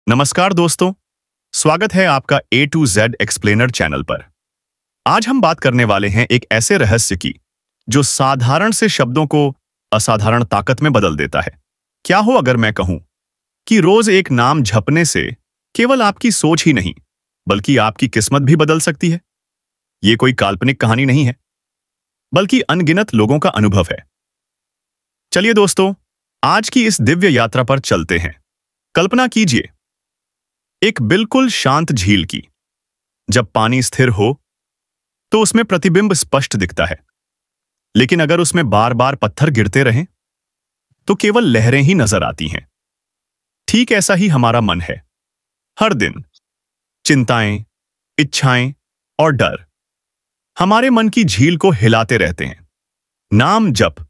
नमस्कार दोस्तों, स्वागत है आपका A to Z explainer channel पर। आज हम बात करने वाले हैं एक ऐसे रहस्य की जो साधारण से शब्दों को असाधारण ताकत में बदल देता है। क्या हो अगर मैं कहूं कि रोज एक नाम जपने से केवल आपकी सोच ही नहीं बल्कि आपकी किस्मत भी बदल सकती है। ये कोई काल्पनिक कहानी नहीं है, बल्कि अनगिनत लोगों का अनुभव है। चलिए दोस्तों, आज की इस दिव्य यात्रा पर चलते हैं। कल्पना कीजिए एक बिल्कुल शांत झील की। जब पानी स्थिर हो तो उसमें प्रतिबिंब स्पष्ट दिखता है, लेकिन अगर उसमें बार बार पत्थर गिरते रहें तो केवल लहरें ही नजर आती हैं। ठीक ऐसा ही हमारा मन है। हर दिन चिंताएं, इच्छाएं और डर हमारे मन की झील को हिलाते रहते हैं। नाम जप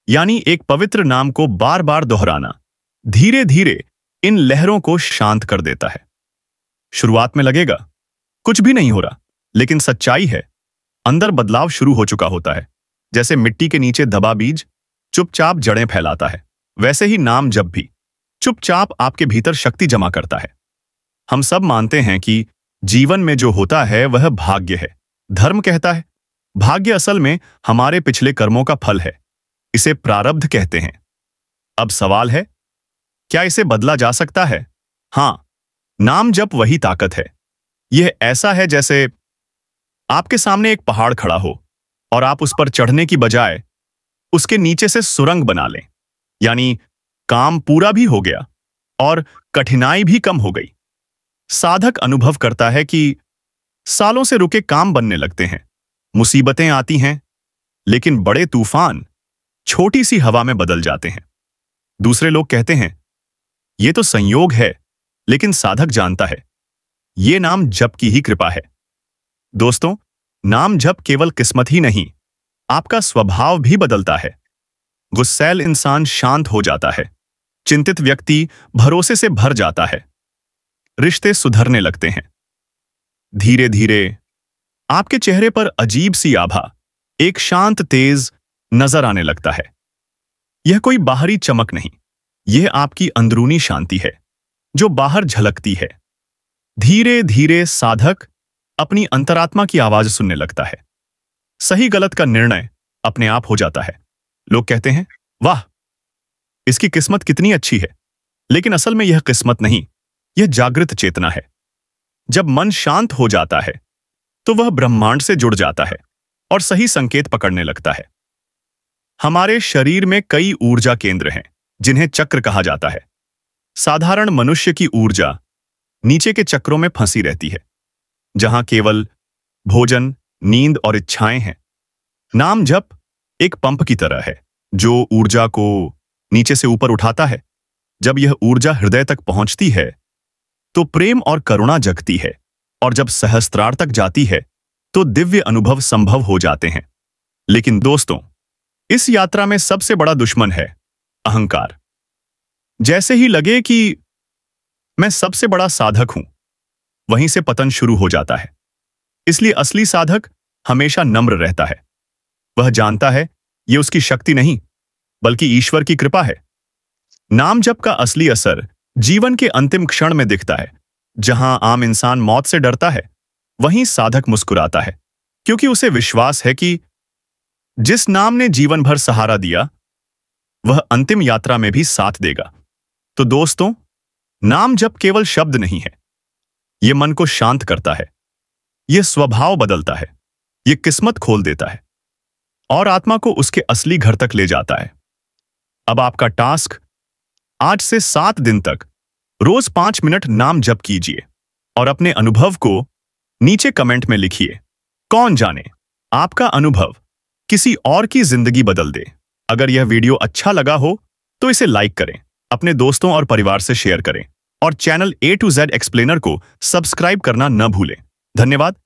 यानी एक पवित्र नाम को बार बार दोहराना धीरे धीरे इन लहरों को शांत कर देता है। शुरुआत में लगेगा कुछ भी नहीं हो रहा, लेकिन सच्चाई है अंदर बदलाव शुरू हो चुका होता है। जैसे मिट्टी के नीचे दबा बीज चुपचाप जड़ें फैलाता है, वैसे ही नाम जप भी चुपचाप आपके भीतर शक्ति जमा करता है। हम सब मानते हैं कि जीवन में जो होता है वह भाग्य है। धर्म कहता है भाग्य असल में हमारे पिछले कर्मों का फल है, इसे प्रारब्ध कहते हैं। अब सवाल है, क्या इसे बदला जा सकता है? हाँ, नाम जप वही ताकत है। यह ऐसा है जैसे आपके सामने एक पहाड़ खड़ा हो और आप उस पर चढ़ने की बजाय उसके नीचे से सुरंग बना लें। यानी काम पूरा भी हो गया और कठिनाई भी कम हो गई। साधक अनुभव करता है कि सालों से रुके काम बनने लगते हैं। मुसीबतें आती हैं, लेकिन बड़े तूफान छोटी सी हवा में बदल जाते हैं। दूसरे लोग कहते हैं ये तो संयोग है, लेकिन साधक जानता है ये नाम जप की ही कृपा है। दोस्तों, नाम जप केवल किस्मत ही नहीं, आपका स्वभाव भी बदलता है। गुस्सैल इंसान शांत हो जाता है, चिंतित व्यक्ति भरोसे से भर जाता है, रिश्ते सुधरने लगते हैं। धीरे धीरे आपके चेहरे पर अजीब सी आभा, एक शांत तेज नजर आने लगता है। यह कोई बाहरी चमक नहीं, यह आपकी अंदरूनी शांति है जो बाहर झलकती है। धीरे धीरे साधक अपनी अंतरात्मा की आवाज सुनने लगता है। सही गलत का निर्णय अपने आप हो जाता है। लोग कहते हैं वाह, इसकी किस्मत कितनी अच्छी है, लेकिन असल में यह किस्मत नहीं, यह जागृत चेतना है। जब मन शांत हो जाता है तो वह ब्रह्मांड से जुड़ जाता है और सही संकेत पकड़ने लगता है। हमारे शरीर में कई ऊर्जा केंद्र हैं जिन्हें चक्र कहा जाता है। साधारण मनुष्य की ऊर्जा नीचे के चक्रों में फंसी रहती है, जहां केवल भोजन, नींद और इच्छाएं हैं। नाम जप एक पंप की तरह है जो ऊर्जा को नीचे से ऊपर उठाता है। जब यह ऊर्जा हृदय तक पहुंचती है तो प्रेम और करुणा जगती है, और जब सहस्त्रार तक जाती है तो दिव्य अनुभव संभव हो जाते हैं। लेकिन दोस्तों, इस यात्रा में सबसे बड़ा दुश्मन है अहंकार। जैसे ही लगे कि मैं सबसे बड़ा साधक हूं, वहीं से पतन शुरू हो जाता है। इसलिए असली साधक हमेशा नम्र रहता है। वह जानता है यह उसकी शक्ति नहीं, बल्कि ईश्वर की कृपा है। नाम जप का असली असर जीवन के अंतिम क्षण में दिखता है। जहां आम इंसान मौत से डरता है, वहीं साधक मुस्कुराता है, क्योंकि उसे विश्वास है कि जिस नाम ने जीवन भर सहारा दिया वह अंतिम यात्रा में भी साथ देगा। तो दोस्तों, नाम जप केवल शब्द नहीं है, यह मन को शांत करता है, यह स्वभाव बदलता है, यह किस्मत खोल देता है और आत्मा को उसके असली घर तक ले जाता है। अब आपका टास्क, आज से 7 दिन तक रोज 5 मिनट नाम जप कीजिए और अपने अनुभव को नीचे कमेंट में लिखिए। कौन जाने आपका अनुभव किसी और की जिंदगी बदल दे। अगर यह वीडियो अच्छा लगा हो तो इसे लाइक करें, अपने दोस्तों और परिवार से शेयर करें और channel A to Z explainer को सब्सक्राइब करना न भूलें। धन्यवाद।